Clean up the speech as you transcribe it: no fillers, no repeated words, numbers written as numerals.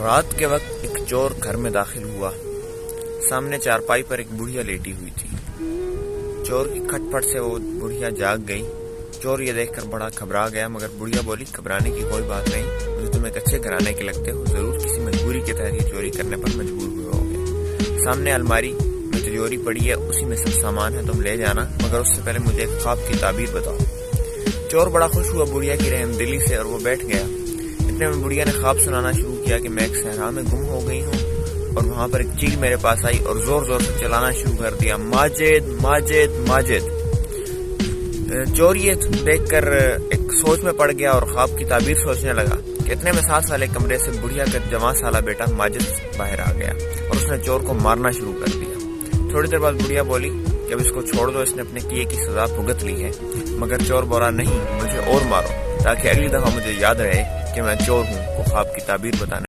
رات کے وقت ایک چور گھر میں داخل ہوا۔ سامنے چارپائی پر ایک بڑھیا لیٹی ہوئی تھی۔ چور کی کھٹ پٹ سے وہ بڑھیا جاگ گئی۔ چور یہ دیکھ کر بڑا گھبرا گیا، مگر بڑھیا بولی گھبرانے کی کوئی بات نہیں، مجھے تم ایک اچھے گھرانے کے لگتے ہو، ضرور کسی مجبوری کے تحت یہ چوری کرنے پر مجبور ہوئے ہوگے۔ سامنے الماری میں تجوری پڑی ہے، اسی میں سب سامان ہے، تم لے جانا، مگر اس سے پہلے مجھے ایک خواب کی تعبیر بتاؤ۔ چور بڑا خوش ہوا بڑھیا کی رحم دلی سے اور وہ بیٹھ گیا۔ اتنے میں بڑھیا نے خواب سنانا شروع کیا کہ میں ایک صحرا میں گم ہو گئی ہوں اور وہاں پر ایک چیل میرے پاس آئی اور زور زور سے چلانا شروع کر دیا، ماجد ماجد ماجد۔ چور یہ دیکھ کر ایک سوچ میں پڑ گیا اور خواب کی تعبیر سوچنے لگا کہ اتنے میں 7 والے کمرے سے بڑھیا کا جوان سالہ بیٹا ماجد باہر آ گیا اور اس نے چور کو مارنا شروع کر دیا۔ تھوڑی دیر بعد بڑھیا بولی کہ اب اس کو چھوڑ دو، اس نے اپنے کیے کی سزا بھگت لی ہے، مگر چور بولا نہیں، مجھے اور مارو تاکہ اگلی دفعہ مجھے یاد رہے کہ میں چور ہوں کو خواب کی تعبیر بتانے